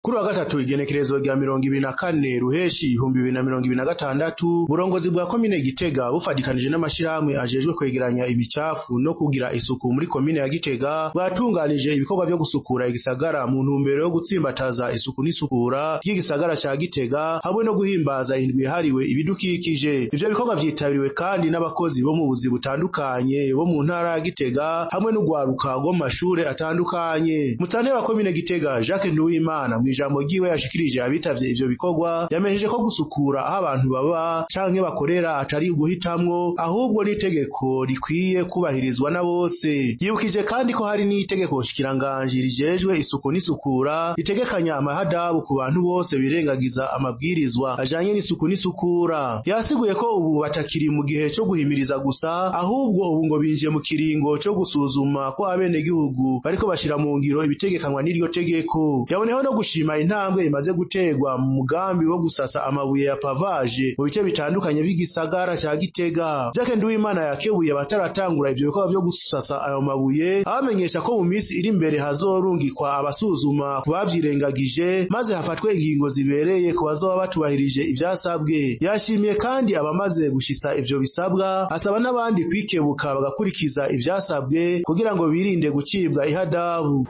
Kuri wa gatatu igenekerezo rya 24 Ruheshi 2026 burongozi bwa komine Gitega bufadikanije n'amashirahamwe ajejwe kwegeranya imicafu no kugira isuku muri komine ya Gitega bwatunganije ibikorwa vyo gusukura igisagara mu ntumbero yo gutsimbataza isuku n'isukura ry'igisagara ca Gitega hamwe no guhimbaza indwi hariwe ibidukikije. Ivyo bikorwa vyitabiriwe kandi n'abakozi bo mu buzi butandukanye bo mu ntara ya Gitega hamwe n'ugwaruka rwo mu mashure atandukanye. Mutantera wa komine Gitega Jacques Nduwimana mwijambo ryiwe yashikirije abitavye ivyo bikorwa yamejeje ko gusukura aho abantu baba canke bakorera atari uguhitamwo ahubwo n'itegeko rikwiye kubahirizwa na bose. Yibukije kandi ko hari n'itegeko shikiranganje rijejwe isuku n'isukura ritegekanya amahadabu ku bantu bose birengagiza amabwirizwa ajanye n'isuku n'isukura. Yasiguye ko ubu batakiri mu gihe cyo guhimiriza gusa ahubwo ubu ngo binjiye mu kiringo cyo gusuzuma ko abene gihugu bariko bashira mu ngiro ibitegekanywa n'iryo tegeko. Yaboneho no gushima intambwe imaze gutegwa mu mugambi wo gusasa amabuye ya pavage mu bice bitandukanye by'igisagara ca Gitega. Jacques Nduwimana yakebuye abataratangura ivyo bikorwa vyo gusasa ayo mabuye abamenyesha ko mu minsi iri imbere hazorungikwa abasuzuma kubavyirengagije maze hafatwe ingingo zibereye ku bazoba batubahirije ivyasabwe. Yashimiye kandi abamaze gushitsa ivyo bisabwa asaba n'abandi kwikebuka bagakurikiza ivyasabwe kugira ngo birinde gucibwa ihadabu.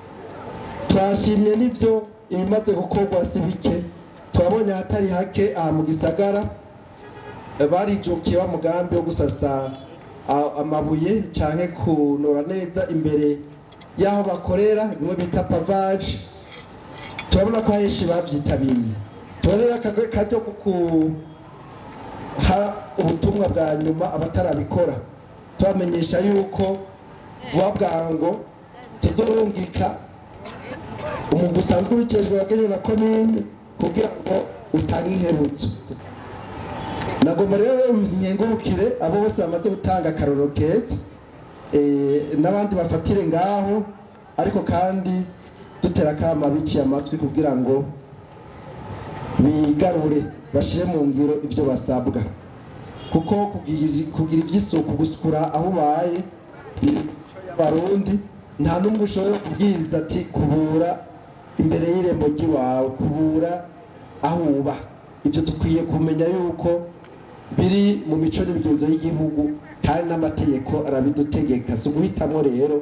Twashimye n'ivyo ibimaze gukorwa sibike twabonye hatari hake aha mu gisagara barijukiye wa mugambi wo gusasa amabuye canke kunora neza imbere y'aho bakorera bimwe bita pavage. Turabona ko henshi bavyitabiriye. Turabona akaryo kuha ubutumwa bwa nyuma abatarabikora tubamenyesha yuko vuba bwango tuzorungika umuntu usanzwe ubikejwe wagenewe na komine kugira ngo utange iherutso. Nagomba rero nkengurukire abo bose bamaze gutanga akarorero keza n'abandi bafatire ngaho, ariko kandi dutera akama biciye amatwi kugira ngo bigarure bashire mu ngiro ivyo basabwa, kuko kugira ivy'isuku gusukura aho ubaye y'abarundi nta n'umwe ushobora kubwiriza ati kubura imbere y'irembo ry'iwawe, kubura aho uba. Ibyo dukwiye kumenya yuko biri mu mico n'imigenzo y'igihugu kandi n'amategeko arabidutegeka, so guhitamo rero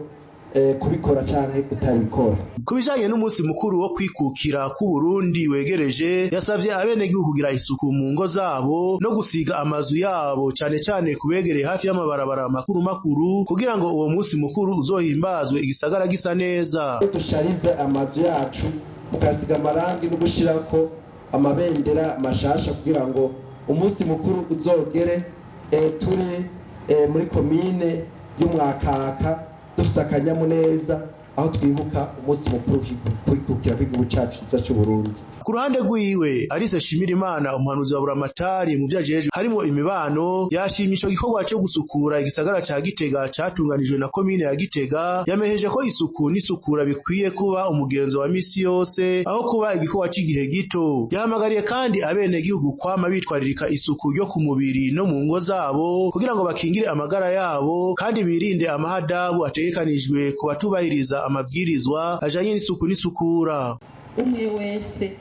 kubikora cyane kutabikora. Kubijanye n'umunsi mukuru wo kwikukira ku Burundi wegereje yasavye abene gihugu kugira isuku mu ngo zabo no gusiga amazu yabo cyane cyane kubegereye hafi y'amabarabara makuru kugira ngo uwo munsi mukuru uzohimbazwe igisagara gisa neza. Dusharize amazu yacu mukasiga amarangi no gushirako amabendera mashasha kugira ngo umunsi mukuru uzogere turi muri komine y'Umwakaka dufise akanyamuneza aho twibuka umunsi mukuru kwikukira kw'igihugu cacu cyiza cy'u Burundi. Ku ruhande rwiwe Alice Shimirimana umuhanuzi wa Buramatari mu vyajejwe harimo imibano yashimisho gikorwa cyo gusukura igisagara ca Gitega catunganijwe na komine ya Gitega. Yameheje ko isuku n'isukura bikwiye kuba umugenzo wa misi yose aho kuba igikorwa c'igihe gito. Yahamagariye kandi abene gihugu kwama bitwaririka isuku ryo ku mubiri no mu ngo zabo kugira ngo bakingire amagara yabo kandi birinde amahadabu ategekanijwe ku batubahiriza amabwirizwa ajanye n'isuku n'isukura. Umwe wese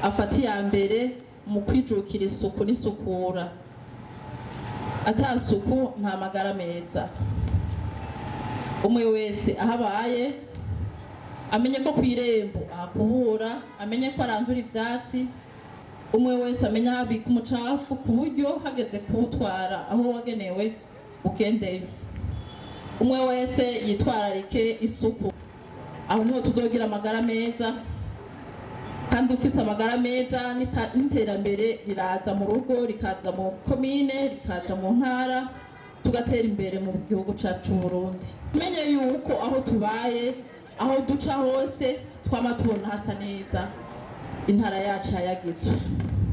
afati ya mbere mu kwijukira isuku n'isukura. Atasuku nta magara meza. Umwe wese ahabaye amenye ko kwirembo akubura, amenye ko arandura ivyatsi. Umwe wese amenye habika umucafu ku buryo hageze kuwutwara aho wagenewe ugendeyo. Umwe wese yitwararike isuku. Aho niho tuzogira amagara meza, kandi ufise amagara meza n'iterambere riraza mu rugo, rikaza mu komine, rikaza mu ntara, tugatera imbere mu gihugu cacu Burundi. Menye yuko aho tubaye, aho duca hose twama tubona hasa neza, intara yacu yagizwe.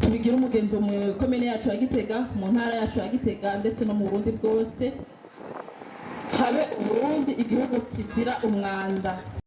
Tubigira umugenzo mu komine yacu ya Gitega, mu ntara yacu ya Gitega ndetse no mu Burundi bwose, habe Uburundi igihugu kizira umwanda.